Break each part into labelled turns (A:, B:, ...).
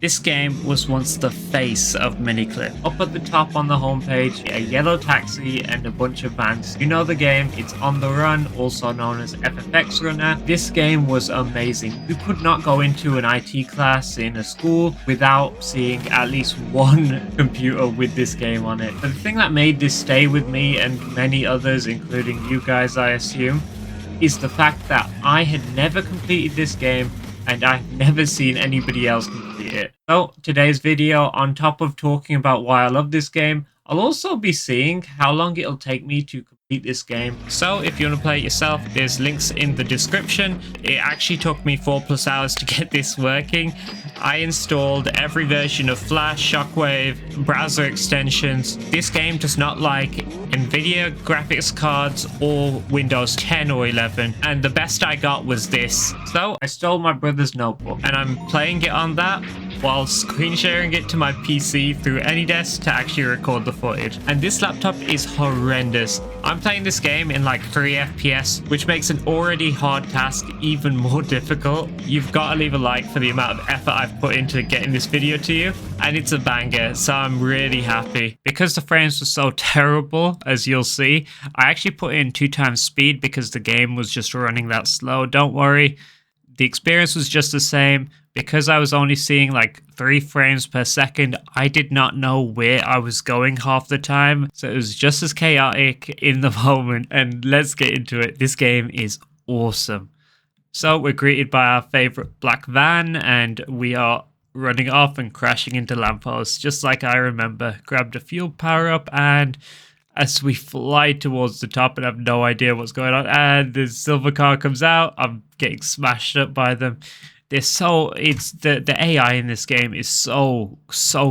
A: This game was once the face of Miniclip. Up at the top on the homepage, a yellow taxi and a bunch of vans. You know the game, it's On the Run, also known as FFX Runner. This game was amazing. You could not go into an IT class in a school without seeing at least one computer with this game on it. But the thing that made this stay with me and many others, including you guys I assume, is the fact that I had never completed this game and I've never seen anybody else complete it. So today's video, on top of talking about why I love this game, I'll also be seeing how long it'll take me to complete this game. So if you want to play it yourself, there's links in the description. It actually took me 4+ hours to get this working. I installed every version of Flash, Shockwave, browser extensions. This game does not like Nvidia graphics cards or Windows 10 or 11, and the best I got was this. So I stole my brother's notebook and I'm playing it on that while screen sharing it to my PC through AnyDesk to actually record the footage. And this laptop is horrendous. I'm playing this game in like 3 FPS, which makes an already hard task even more difficult. You've got to leave a like for the amount of effort I've put into getting this video to you, and it's a banger, so I'm really happy. Because the frames were so terrible, as you'll see, I actually put in 2x speed because the game was just running that slow. Don't worry, the experience was just the same. Because I was only seeing like 3 frames per second, I did not know where I was going half the time. So it was just as chaotic in the moment. And let's get into it. This game is awesome. So we're greeted by our favorite black van and we are running off and crashing into lampposts, just like I remember. Grabbed a fuel power up, and as we fly towards the top and have no idea what's going on, and the silver car comes out, I'm getting smashed up by them. The AI in this game is so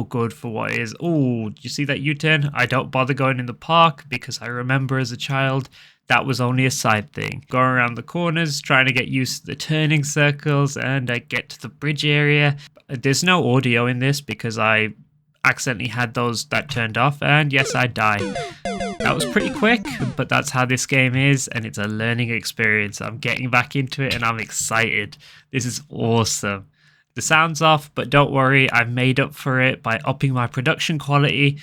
A: good for what it is. Oh, you see that U-turn? I don't bother going in the park because I remember as a child that was only a side thing. Going around the corners, trying to get used to the turning circles, and I get to the bridge area. There's no audio in this because I accidentally had those that turned off, and yes, I died. That was pretty quick, but that's how this game is, and it's a learning experience. I'm getting back into it and I'm excited. This is awesome. The sound's off, but don't worry, I've made up for it by upping my production quality.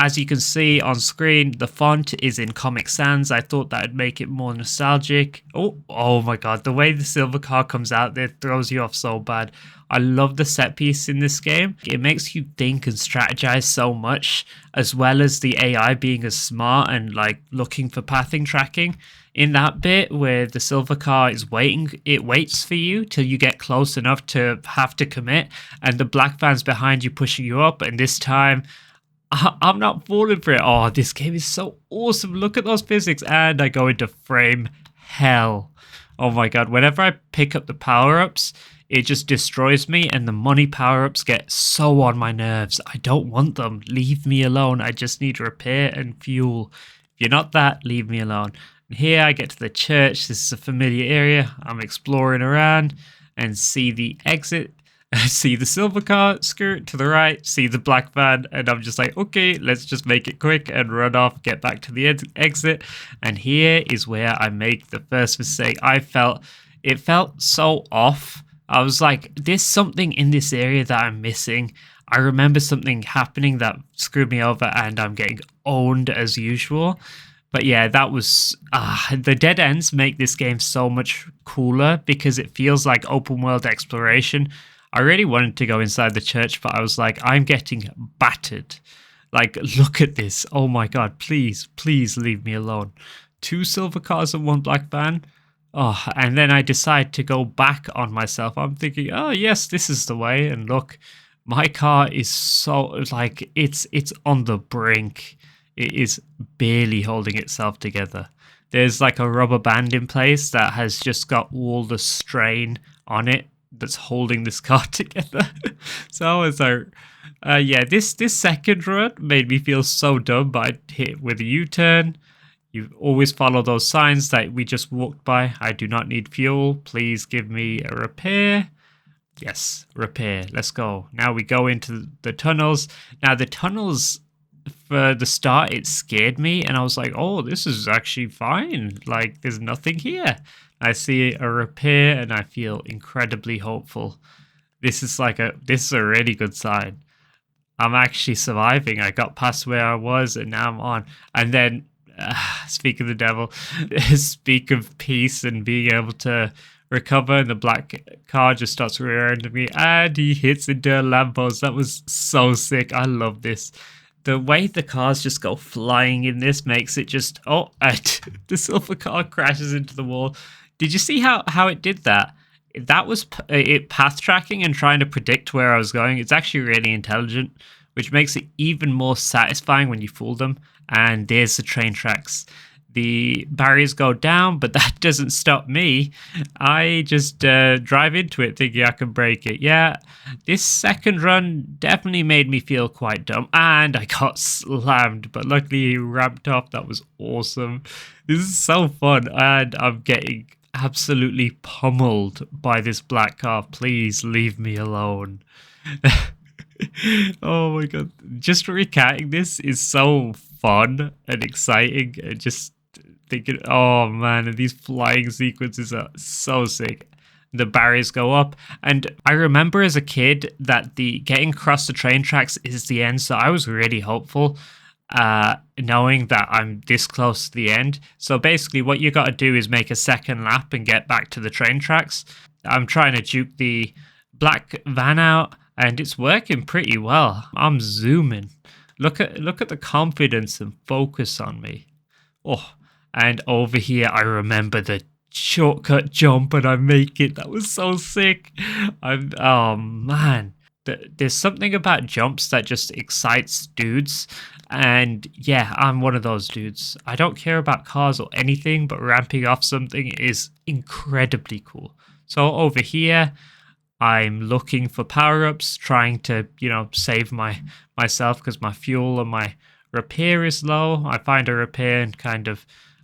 A: As you can see on screen, the font is in Comic Sans. I thought that would make it more nostalgic. Oh my god, the way the silver car comes out there throws you off so bad. I love the set piece in this game. It makes you think and strategize so much, as well as the AI being as smart and like looking for pathing tracking. In that bit where the silver car is waiting, it waits for you till you get close enough to have to commit, and the black van's behind you pushing you up, and this time I'm not falling for it. Oh, this game is so awesome. Look at those physics. And I go into frame hell. Oh my god. Whenever I pick up the power-ups, it just destroys me, and the money power-ups get so on my nerves. I don't want them. Leave me alone. I just need repair and fuel. If you're not that, leave me alone. And here I get to the church. This is a familiar area. I'm exploring around and see the exit. I see the silver car, skirt to the right, see the black van, and I'm just like, okay, let's just make it quick and run off, get back to the exit. And here is where I make the first mistake. It felt so off. I was like, there's something in this area that I'm missing. I remember something happening that screwed me over, and I'm getting owned as usual. But yeah, that was the dead ends make this game so much cooler because it feels like open world exploration. I really wanted to go inside the church, but I was like, I'm getting battered. Like, look at this. Oh my god, please leave me alone. 2 silver cars and 1 black van. Oh, and then I decide to go back on myself. I'm thinking, oh yes, this is the way. And look, my car is so, like, it's on the brink. It is barely holding itself together. There's like a rubber band in place that has just got all the strain on it that's holding this car together. So I was like, yeah, this second run made me feel so dumb, but I hit with a U-turn. You always follow those signs that we just walked by. I do not need fuel. Please give me a repair. Yes, repair. Let's go. Now we go into the tunnels. Now the tunnels, for the start, it scared me, and I was like, oh, this is actually fine. Like, there's nothing here. I see a repair and I feel incredibly hopeful. This is a really good sign. I'm actually surviving. I got past where I was and now I'm on. And then, speak of the devil, speak of peace and being able to recover, and the black car just starts rear-ending me and he hits into a lamppost. That was so sick. I love this. The way the cars just go flying in this makes it just, and the silver car crashes into the wall. Did you see how it did that? That was it path tracking and trying to predict where I was going. It's actually really intelligent, which makes it even more satisfying when you fool them. And there's the train tracks. The barriers go down, but that doesn't stop me. I just drive into it thinking I can break it. Yeah, this second run definitely made me feel quite dumb. And I got slammed, but luckily he ramped off. That was awesome. This is so fun. And I'm getting absolutely pummeled by this black car. Please leave me alone. Oh my god. Just recounting this is so fun and exciting. And just thinking, oh man, and these flying sequences are so sick. The barriers go up, and I remember as a kid that the getting across the train tracks is the end, so I was really hopeful, knowing that I'm this close to the end. So basically what you got to do is make a second lap and get back to the train tracks. I'm trying to juke the black van out, and it's working pretty well. I'm zooming. Look at the confidence and focus on me. Oh, and over here, I remember the shortcut jump and I make it. That was so sick. Oh man. There's something about jumps that just excites dudes. And yeah, I'm one of those dudes. I don't care about cars or anything, but ramping off something is incredibly cool. So over here, I'm looking for power-ups, trying to, save myself because my fuel and my repair is low. I find a repair and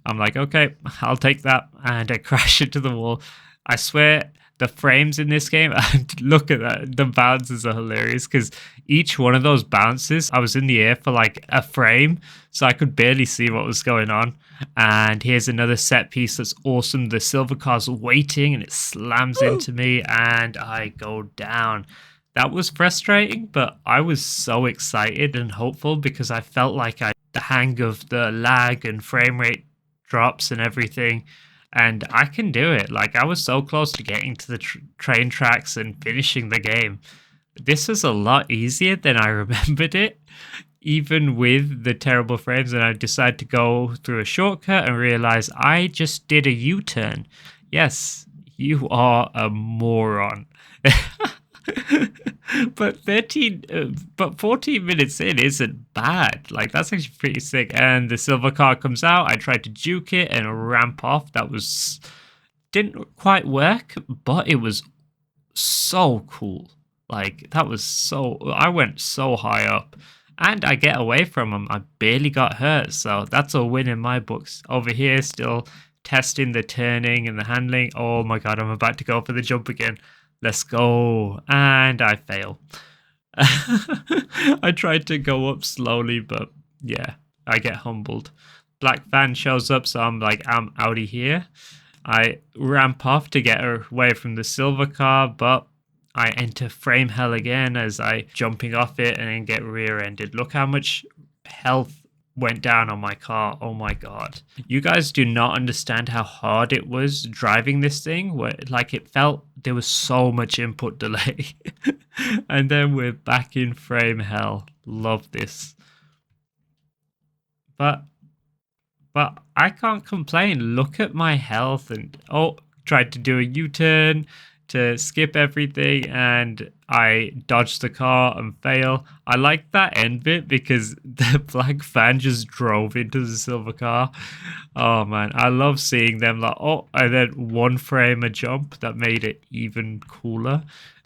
A: I'm like, okay, I'll take that, and I crash into the wall. I swear, the frames in this game, and look at that, the bounces are hilarious because each one of those bounces, I was in the air for like a frame, so I could barely see what was going on. And here's another set piece that's awesome. The silver car's waiting and it slams into me and I go down. That was frustrating, but I was so excited and hopeful because I felt like the hang of the lag and frame rate drops and everything, and I can do it. Like, I was so close to getting to the train tracks and finishing the game. This was a lot easier than I remembered it, even with the terrible frames. And I decided to go through a shortcut and realize I just did a U-turn. Yes, you are a moron. But 14 minutes in isn't bad. Like, that's actually pretty sick. And the silver car comes out. I tried to juke it and ramp off. Didn't quite work, but it was so cool. Like, I went so high up. And I get away from him. I barely got hurt. So that's a win in my books. Over here, still testing the turning and the handling. Oh my god, I'm about to go for the jump again. Let's go. And I fail. I tried to go up slowly, but yeah, I get humbled. Black van shows up, so I'm like, I'm out of here. I ramp off to get away from the silver car, but I enter frame hell again as I jumping off it and then get rear-ended. Look how much health went down on my car. Oh my god. You guys do not understand how hard it was driving this thing. Like, it felt there was so much input delay. And then we're back in frame hell. Love this. But I can't complain. Look at my health, and tried to do a U-turn to skip everything, and I dodged the car and fail. I like that end bit because the black van just drove into the silver car. Oh man, I love seeing them like, and then one frame a jump. That made it even cooler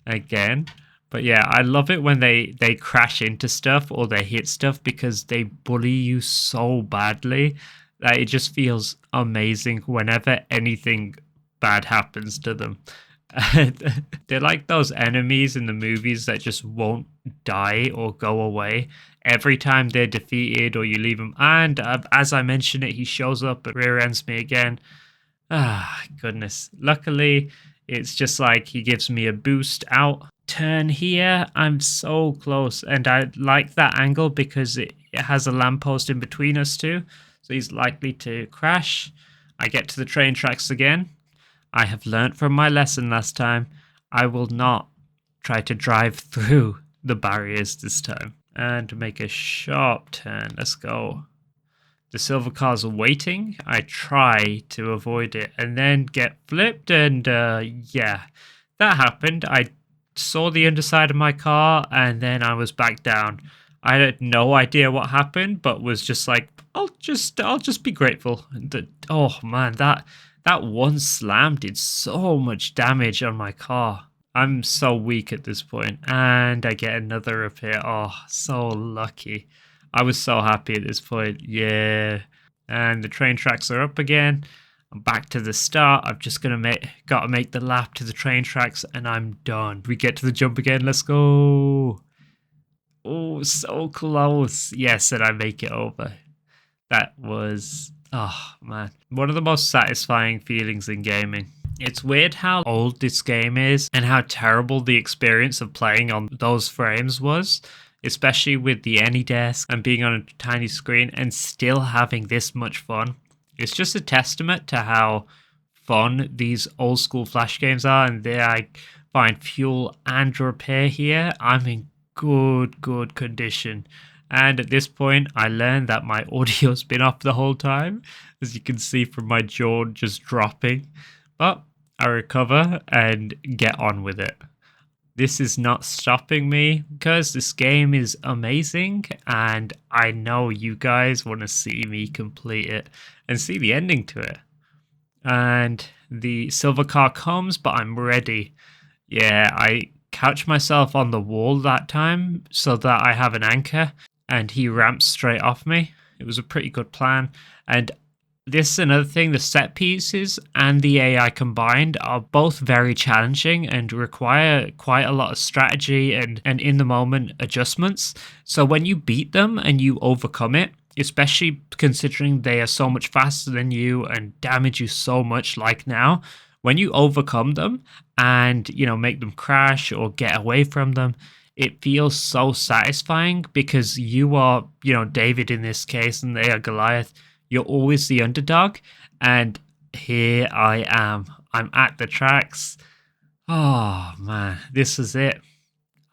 A: again. But yeah, I love it when they crash into stuff or they hit stuff because they bully you so badly that it just feels amazing whenever anything bad happens to them. They're like those enemies in the movies that just won't die or go away every time they're defeated or you leave them. And as I mentioned it, he shows up and rear ends me again. Ah, goodness. Luckily, it's just like he gives me a boost out turn here. I'm so close, and I like that angle because it has a lamppost in between us two, so he's likely to crash. I get to the train tracks again. I have learnt from my lesson last time. I will not try to drive through the barriers this time. And make a sharp turn. Let's go. The silver cars are waiting. I try to avoid it and then get flipped, and yeah, that happened. I saw the underside of my car and then I was back down. I had no idea what happened, but was just like, I'll just be grateful. Oh man, that one slam did so much damage on my car. I'm so weak at this point, and I get another repair. Oh, so lucky. I was so happy at this point. Yeah. And the train tracks are up again. I'm back to the start. I've just got to make the lap to the train tracks, and I'm done. We get to the jump again. Let's go. Oh, so close. Yes, and I make it over. That was, oh man, one of the most satisfying feelings in gaming. It's weird how old this game is and how terrible the experience of playing on those frames was, especially with the AnyDesk and being on a tiny screen and still having this much fun. It's just a testament to how fun these old school Flash games are, and there I find fuel and repair here. I'm in good condition. And at this point, I learned that my audio's been off the whole time, as you can see from my jaw just dropping. But I recover and get on with it. This is not stopping me because this game is amazing, and I know you guys want to see me complete it and see the ending to it. And the silver car comes, but I'm ready. Yeah, I couch myself on the wall that time so that I have an anchor, and he ramps straight off me. It was a pretty good plan. And this is another thing, the set pieces and the AI combined are both very challenging and require quite a lot of strategy and in the moment adjustments. So when you beat them and you overcome it, especially considering they are so much faster than you and damage you so much like now, when you overcome them and, you know, make them crash or get away from them, it feels so satisfying because you are, you know, David in this case and they are Goliath. You're always the underdog, and here I am. I'm at the tracks. Oh man, this is it.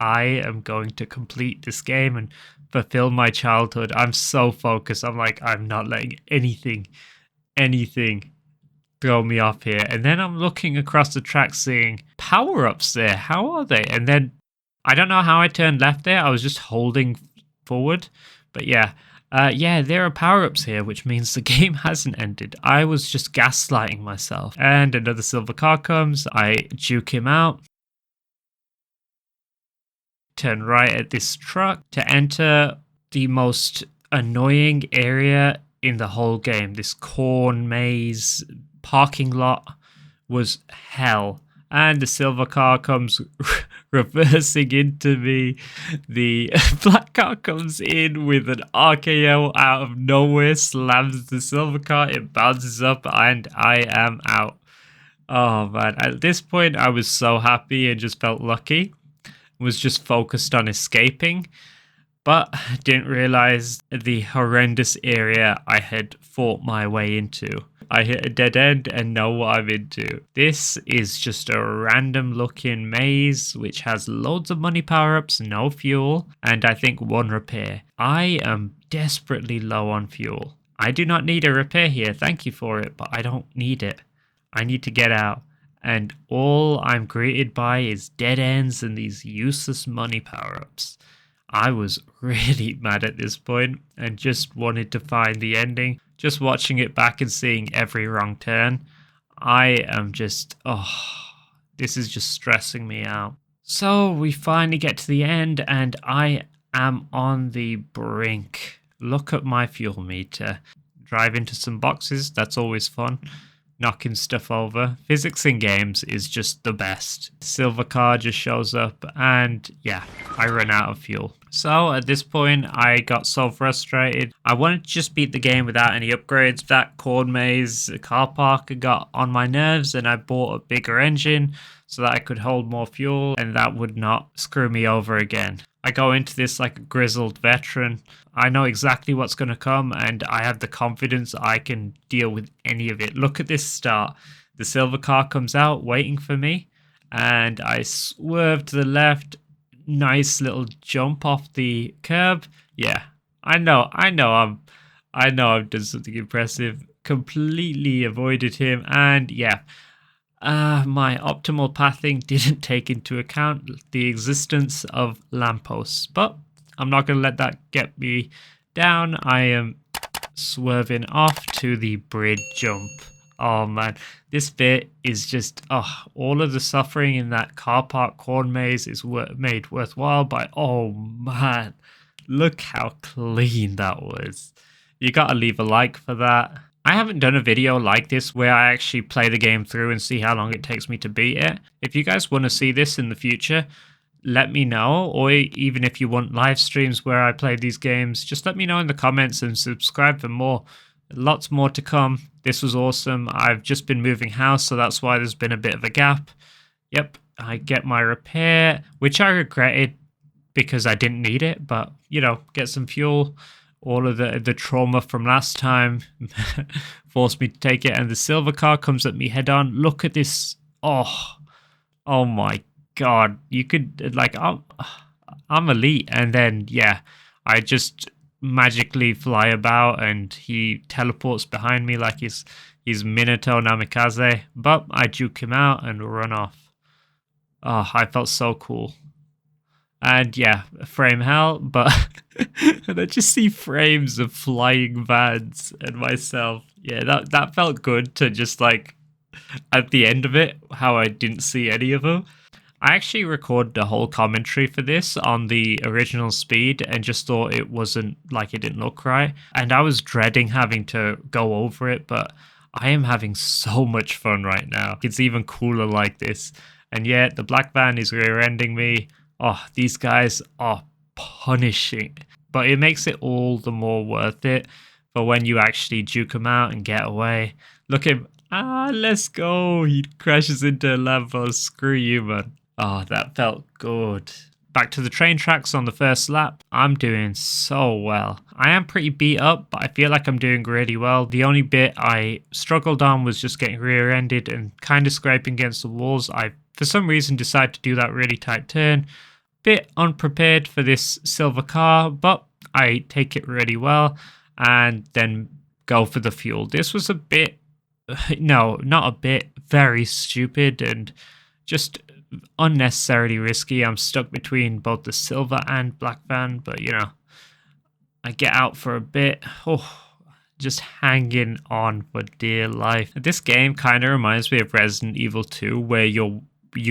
A: I am going to complete this game and fulfill my childhood. I'm so focused. I'm like, I'm not letting anything throw me off here. And then I'm looking across the track seeing power-ups there. How are they? And then I don't know how I turned left there. I was just holding forward. But yeah. Yeah, there are power-ups here, which means the game hasn't ended. I was just gaslighting myself. And another silver car comes. I juke him out. Turn right at this truck to enter the most annoying area in the whole game. This corn maze parking lot was hell. And the silver car comes reversing into me. The black car comes in with an RKO out of nowhere, slams the silver car, it bounces up, and I am out. Oh man, at this point I was so happy and just felt lucky. Was just focused on escaping, but didn't realize the horrendous area I had fought my way into. I hit a dead end and know what I'm into. This is just a random looking maze which has loads of money power-ups, no fuel, and I think one repair. I am desperately low on fuel. I do not need a repair here, thank you for it, but I don't need it. I need to get out. And all I'm greeted by is dead ends and these useless money power-ups. I was really mad at this point and just wanted to find the ending. Just watching it back and seeing every wrong turn, I am just, this is just stressing me out. So we finally get to the end and I am on the brink. Look at my fuel meter. Drive into some boxes, that's always fun. Knocking stuff over. Physics in games is just the best. Silver car just shows up and yeah, I run out of fuel. So at this point, I got so frustrated. I wanted to just beat the game without any upgrades. That corn maze car park got on my nerves and I bought a bigger engine so that I could hold more fuel and that would not screw me over again. I go into this like a grizzled veteran. I know exactly what's going to come and I have the confidence I can deal with any of it. Look at this start. The silver car comes out waiting for me and I swerve to the left. Nice little jump off the curb. Yeah, I know I've done something impressive. Completely avoided him and yeah. My optimal pathing didn't take into account the existence of lampposts, but I'm not going to let that get me down. I am swerving off to the bridge jump. Oh man, this bit is just, all of the suffering in that car park corn maze is made worthwhile by, oh man, look how clean that was. You gotta leave a like for that. I haven't done a video like this where I actually play the game through and see how long it takes me to beat it. If you guys want to see this in the future, let me know, or even if you want live streams where I play these games, just let me know in the comments and subscribe for more. Lots more to come. This was awesome. I've just been moving house, so that's why there's been a bit of a gap. Yep, I get my repair, which I regretted because I didn't need it, but, you know, get some fuel. All of the trauma from last time forced me to take it, and the silver car comes at me head on. Look at this. Oh my god. You could, like, I'm elite, and then, yeah, I just magically fly about, and he teleports behind me like he's Minato Namikaze, but I juke him out and run off. Oh, I felt so cool. And yeah, frame hell, but and I just see frames of flying vans and myself. Yeah, that felt good to just like at the end of it, how I didn't see any of them. I actually recorded the whole commentary for this on the original speed and just thought it wasn't like it didn't look right. And I was dreading having to go over it, but I am having so much fun right now. It's even cooler like this. And yet the black van is rear-ending me. Oh, these guys are punishing. But it makes it all the more worth it for when you actually juke them out and get away. Look at him. Let's go. He crashes into a lamppost. Screw you, man. Oh, that felt good. Back to the train tracks on the first lap. I'm doing so well. I am pretty beat up, but I feel like I'm doing really well. The only bit I struggled on was just getting rear-ended and kind of scraping against the walls. I, for some reason, decided to do that really tight turn. Bit unprepared for this silver car, but I take it really well and then go for the fuel. This was a bit, no, not a bit, very stupid and just unnecessarily risky. I'm stuck between both the silver and black van, but you know, I get out for a bit. Just hanging on for dear life. This game kind of reminds me of Resident Evil 2, where you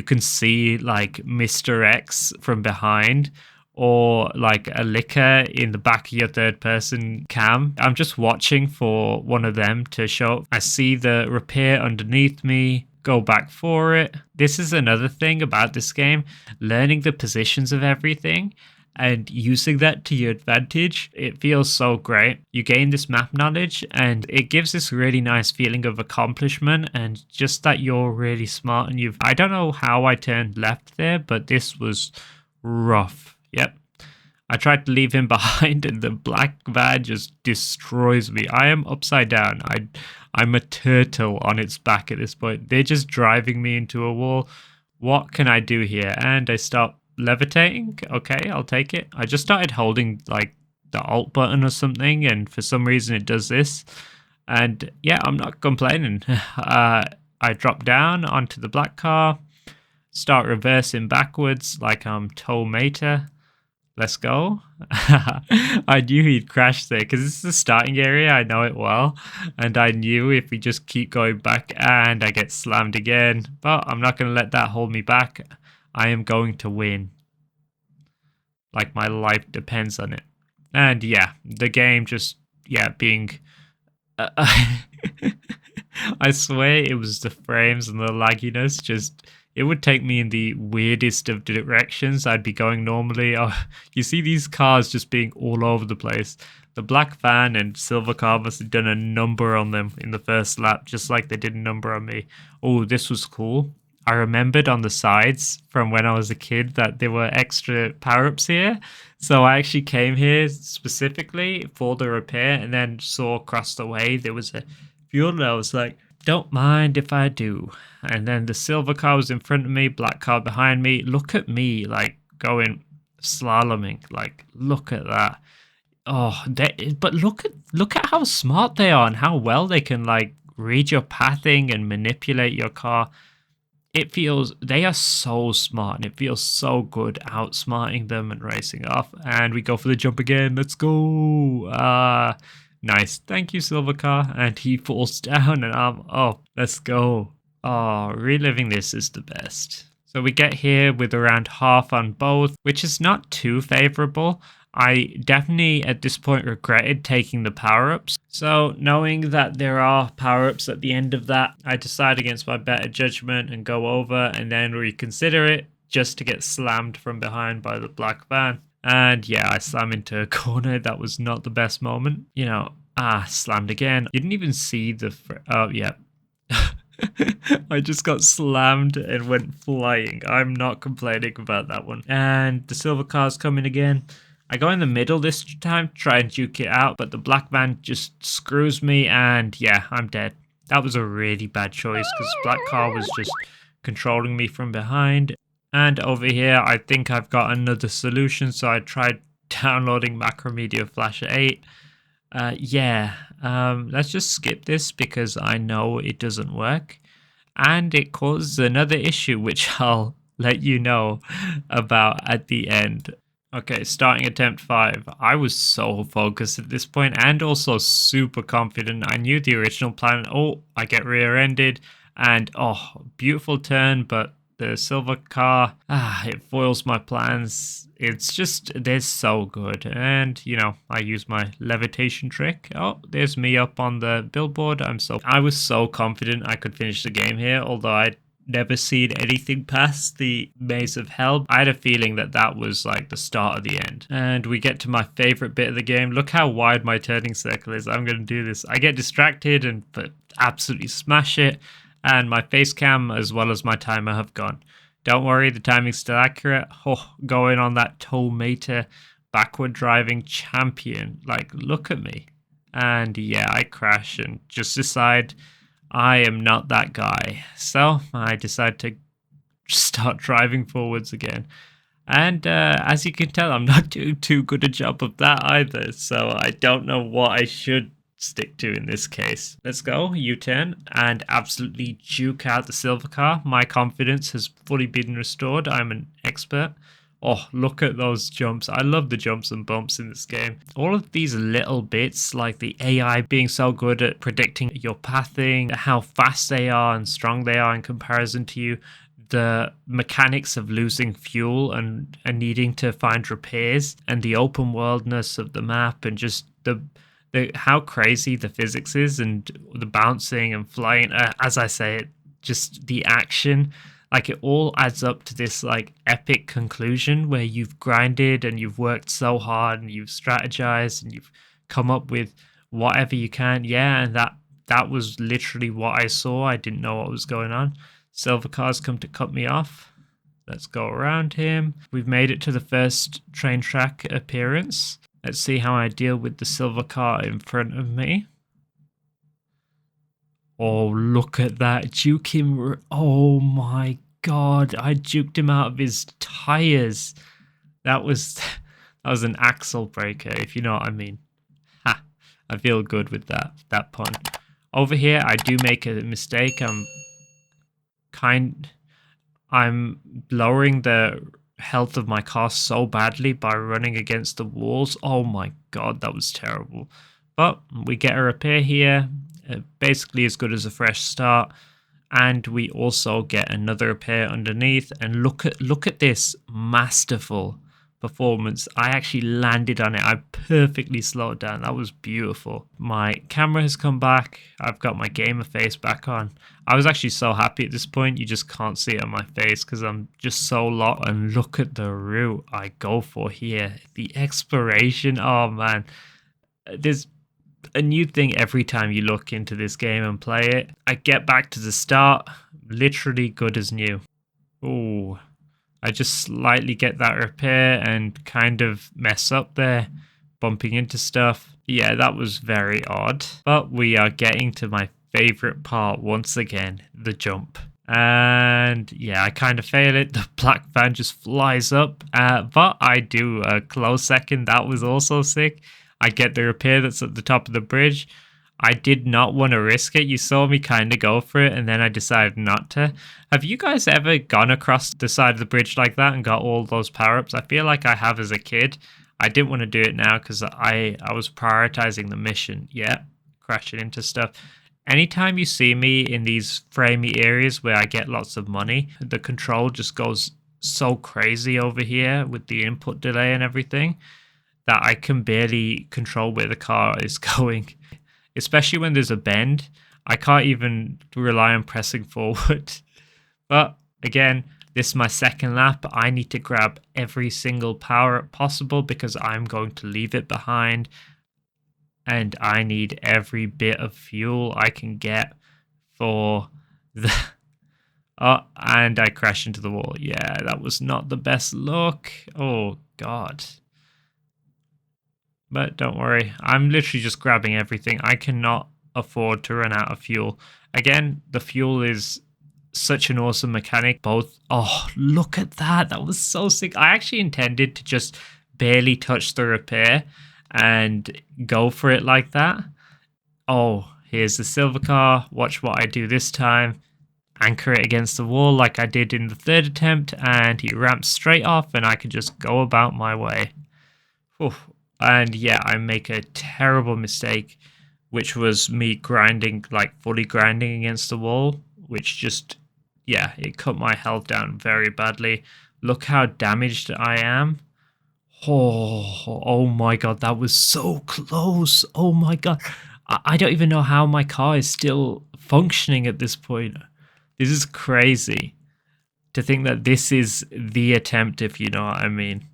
A: can see like Mr. X from behind, or like a licker in the back of your third person cam. I'm just watching for one of them to show up. I see the repair underneath me, go back for it. This is another thing about this game, learning the positions of everything and using that to your advantage. It feels so great. You gain this map knowledge and it gives this really nice feeling of accomplishment and just that you're really smart. And I don't know how I turned left there, but this was rough. Yep. I tried to leave him behind and the black van just destroys me. I am upside down. I'm a turtle on its back at this point. They're just driving me into a wall. What can I do here? And I stop levitating. Okay, I'll take it. I just started holding like the alt button or something, and for some reason it does this. And yeah, I'm not complaining. I drop down onto the black car, start reversing backwards like I'm Tow Mater. Let's go. I knew he'd crash there because this is the starting area. I know it well. And I knew if we just keep going back, and I get slammed again. But I'm not going to let that hold me back. I am going to win. Like my life depends on it. And yeah, the game just, yeah, being... I swear it was the frames and the lagginess. Just, it would take me in the weirdest of directions. I'd be going normally. Oh, you see these cars just being all over the place. The black van and silver car must have done a number on them in the first lap, just like they did a number on me. Oh, this was cool. I remembered on the sides from when I was a kid that there were extra power-ups here. So I actually came here specifically for the repair and then saw across the way there was a fuel and I was like, don't mind if I do. And then the silver car was in front of me, black car behind me. Look at me, like going slaloming. Like, look at that. Oh, but look at how smart they are and how well they can like read your pathing and manipulate your car. It feels they are so smart and it feels so good outsmarting them and racing off. And we go for the jump again. Let's go. Nice. Thank you, silver car. And he falls down and oh, let's go. Oh, reliving this is the best. So we get here with around half on both, which is not too favorable. I definitely at this point regretted taking the power-ups. So knowing that there are power-ups at the end of that, I decide against my better judgment and go over and then reconsider it just to get slammed from behind by the black van. And yeah, I slam into a corner. That was not the best moment. You know, slammed again. You didn't even see the... oh, yeah. I just got slammed and went flying. I'm not complaining about that one. And the silver car's coming again. I go in the middle this time, try and juke it out, but the black van just screws me and yeah, I'm dead. That was a really bad choice because black car was just controlling me from behind. And over here, I think I've got another solution, so I tried downloading Macromedia Flasher 8. Let's just skip this because I know it doesn't work. And it causes another issue, which I'll let you know about at the end. Okay, starting attempt 5. I was so focused at this point and also super confident. I knew the original plan. Oh, I get rear-ended and oh, beautiful turn, but the silver car, it foils my plans. It's just, they're so good. And, you know, I use my levitation trick. Oh, there's me up on the billboard. I was so confident I could finish the game here, although I'd never seen anything past the maze of hell. I had a feeling that that was like the start of the end. And we get to my favorite bit of the game. Look how wide my turning circle is. I'm going to do this. I get distracted and but absolutely smash it. And my face cam as well as my timer have gone. Don't worry, the timing's still accurate. Oh, going on that tow meter backward driving champion. Like, look at me. And yeah, I crash and just decide I am not that guy. So I decide to start driving forwards again. And as you can tell, I'm not doing too good a job of that either. So I don't know what I should stick to in this case. Let's go, U-turn, and absolutely juke out the silver car. My confidence has fully been restored. I'm an expert. Oh, look at those jumps. I love the jumps and bumps in this game. All of these little bits, like the AI being so good at predicting your pathing, how fast they are and strong they are in comparison to you, the mechanics of losing fuel and needing to find repairs, and the open worldness of the map, and just the how crazy the physics is, and the bouncing and flying, as I say it, just the action. Like, it all adds up to this like epic conclusion where you've grinded and you've worked so hard and you've strategized and you've come up with whatever you can. Yeah, and that was literally what I saw. I didn't know what was going on. Silver car's come to cut me off. Let's go around him. We've made it to the first train track appearance. Let's see how I deal with the silver car in front of me. Oh, look at that. Juke him. Oh my god. I juked him out of his tires. That was an axle breaker, if you know what I mean. Ha. I feel good with that pun. Over here, I do make a mistake. I'm lowering the health of my car so badly by running against the walls. Oh my god, that was terrible. But we get a repair here. Basically as good as a fresh start, and we also get another repair underneath. And look at this masterful performance. I actually landed on it. I perfectly slowed down. That was beautiful. My camera has come back. I've got my gamer face back on. I was actually so happy at this point. You just can't see it on my face because I'm just so locked. And look at the route I go for here. The exploration. Oh man, there's a new thing every time you look into this game and play it. I get back to the start, literally good as new. Ooh, I just slightly get that repair and kind of mess up there, bumping into stuff. Yeah, that was very odd. But we are getting to my favorite part once again, the jump. And yeah, I kind of fail it. The black van just flies up, but I do a close second. That was also sick. I get the repair that's at the top of the bridge. I did not want to risk it. You saw me kind of go for it, and then I decided not to. Have you guys ever gone across the side of the bridge like that and got all those power-ups? I feel like I have as a kid. I didn't want to do it now because I was prioritizing the mission. Yeah, crashing into stuff. Anytime you see me in these framey areas where I get lots of money, the control just goes so crazy over here with the input delay and everything that I can barely control where the car is going. Especially when there's a bend, I can't even rely on pressing forward. But again, this is my second lap. I need to grab every single power up possible because I'm going to leave it behind. And I need every bit of fuel I can get for the... Oh, and I crashed into the wall. Yeah, that was not the best look. Oh, God. But don't worry, I'm literally just grabbing everything. I cannot afford to run out of fuel. Again, the fuel is such an awesome mechanic. Both, oh, look at that. That was so sick. I actually intended to just barely touch the repair and go for it like that. Oh, here's the silver car. Watch what I do this time. Anchor it against the wall like I did in the third attempt, and he ramps straight off and I can just go about my way. Whew. And yeah, I make a terrible mistake, which was me grinding, like fully grinding against the wall, which just, yeah, it cut my health down very badly. Look how damaged I am. Oh my God, that was so close. Oh my God. I don't even know how my car is still functioning at this point. This is crazy to think that this is the attempt, if you know what I mean.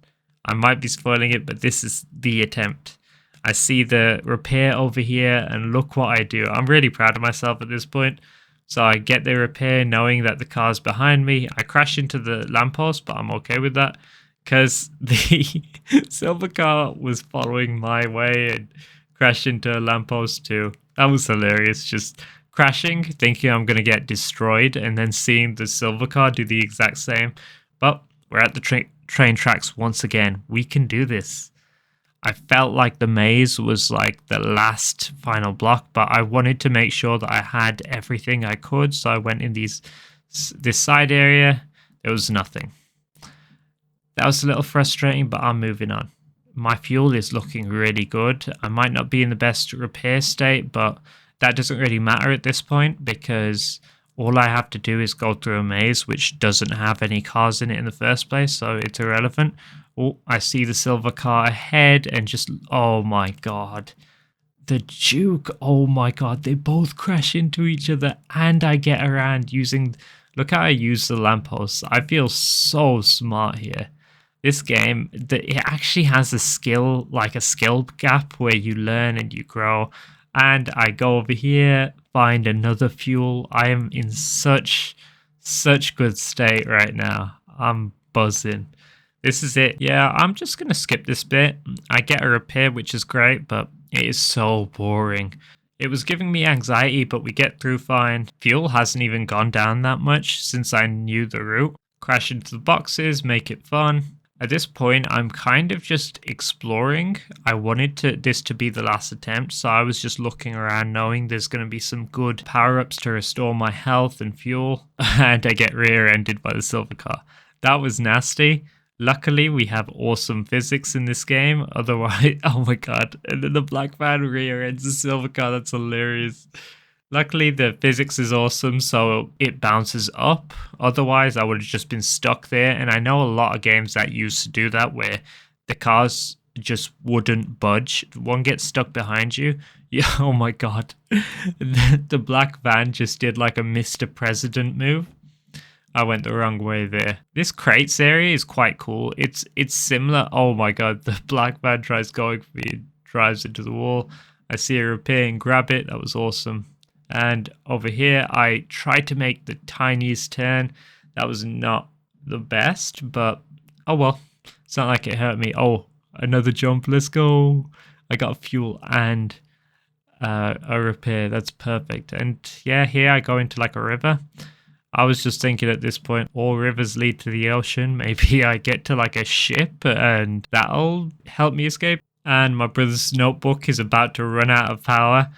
A: I might be spoiling it, but this is the attempt. I see the repair over here, and look what I do. I'm really proud of myself at this point. So I get the repair knowing that the car's behind me. I crash into the lamppost, but I'm okay with that because the silver car was following my way and crashed into a lamppost too. That was hilarious. Just crashing, thinking I'm going to get destroyed, and then seeing the silver car do the exact same. But we're at the train tracks once again. We can do this. I felt like the maze was like the last final block, but I wanted to make sure that I had everything I could, so I went in this side area. There was nothing. That was a little frustrating, but I'm moving on. My fuel is looking really good. I might not be in the best repair state, but that doesn't really matter at this point because all I have to do is go through a maze which doesn't have any cars in it in the first place, so it's irrelevant. Oh, I see the silver car ahead and just, oh my God. The Duke, oh my God, they both crash into each other and I get around using, look how I use the lampposts. I feel so smart here. This game, it actually has a skill, like a skill gap where you learn and you grow. And I go over here, find another fuel. I am in such good state right now. I'm buzzing. This is it. Yeah, I'm just going to skip this bit. I get a repair, which is great, but it is so boring. It was giving me anxiety, but we get through fine. Fuel hasn't even gone down that much since I knew the route. Crash into the boxes, make it fun. At this point, I'm kind of just exploring. I wanted this to be the last attempt, so I was just looking around knowing there's going to be some good power-ups to restore my health and fuel, and I get rear-ended by the silver car. That was nasty. Luckily, we have awesome physics in this game. Otherwise, oh my God, and then the black van rear-ends the silver car. That's hilarious. Luckily, the physics is awesome, so it bounces up. Otherwise, I would have just been stuck there. And I know a lot of games that used to do that, where the cars just wouldn't budge. One gets stuck behind you. Yeah, oh my God. The black van just did like a Mr. President move. I went the wrong way there. This crates area is quite cool. It's similar. Oh my God, the black van tries going for me, drives into the wall. I see a repair and grab it. That was awesome. And over here, I tried to make the tiniest turn. That was not the best, but oh well. It's not like it hurt me. Oh, another jump. Let's go. I got fuel and a repair. That's perfect. And yeah, here I go into like a river. I was just thinking at this point, all rivers lead to the ocean. Maybe I get to like a ship and that'll help me escape. And my brother's notebook is about to run out of power.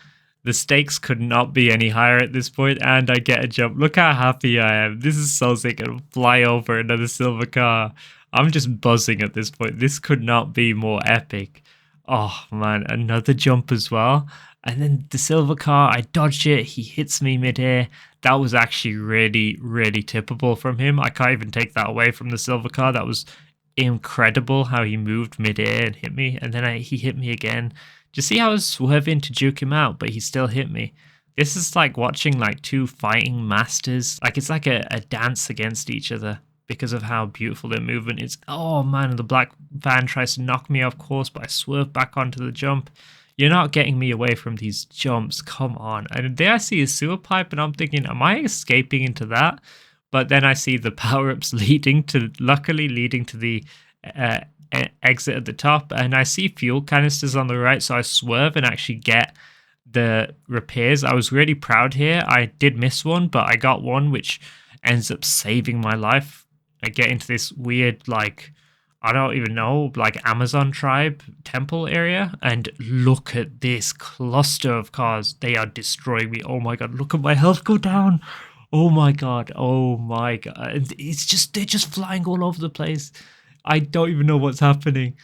A: The stakes could not be any higher at this point, and I get a jump. Look how happy I am. This is so sick. I'll fly over another silver car. I'm just buzzing at this point. This could not be more epic. Oh man, another jump as well. And then the silver car, I dodged it. He hits me midair. That was actually really, really tippable from him. I can't even take that away from the silver car. That was incredible how he moved midair and hit me. And then he hit me again. Do you see how I was swerving to juke him out, but he still hit me? This is like watching like two fighting masters. Like it's like a dance against each other because of how beautiful their movement is. Oh man, the black van tries to knock me off course, but I swerve back onto the jump. You're not getting me away from these jumps. Come on. And there I see a sewer pipe and I'm thinking, am I escaping into that? But then I see the power-ups luckily leading to the exit at the top, and I see fuel canisters on the right, so I swerve and actually get the repairs. I was really proud here. I did miss one, but I got one which ends up saving my life. I get into this weird, like, I don't even know, like Amazon tribe temple area, and look at this cluster of cars. They are destroying me. Oh my god, look at my health go down. Oh my god. It's just, they're just flying all over the place. I don't even know what's happening.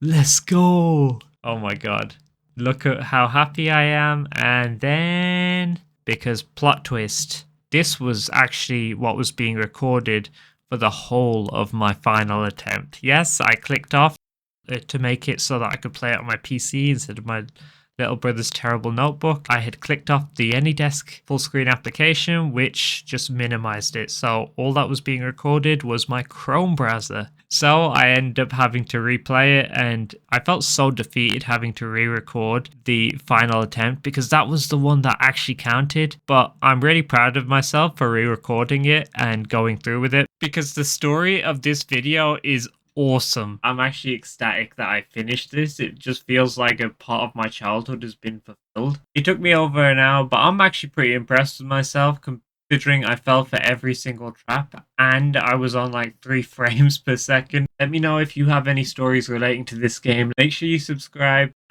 A: Let's go. Oh my god. Look at how happy I am. And then, because plot twist, this was actually what was being recorded for the whole of my final attempt. Yes, I clicked off to make it so that I could play it on my PC instead of my little brother's terrible notebook. I had clicked off the AnyDesk full screen application, which just minimized it. So all that was being recorded was my Chrome browser. So I ended up having to replay it, and I felt so defeated having to re-record the final attempt because that was the one that actually counted. But I'm really proud of myself for re-recording it and going through with it because the story of this video is awesome. I'm actually ecstatic that I finished this. It just feels like a part of my childhood has been fulfilled. It took me over an hour, but I'm actually pretty impressed with myself considering I fell for every single trap and I was on like 3 frames per second. Let me know if you have any stories relating to this game. Make sure you subscribe.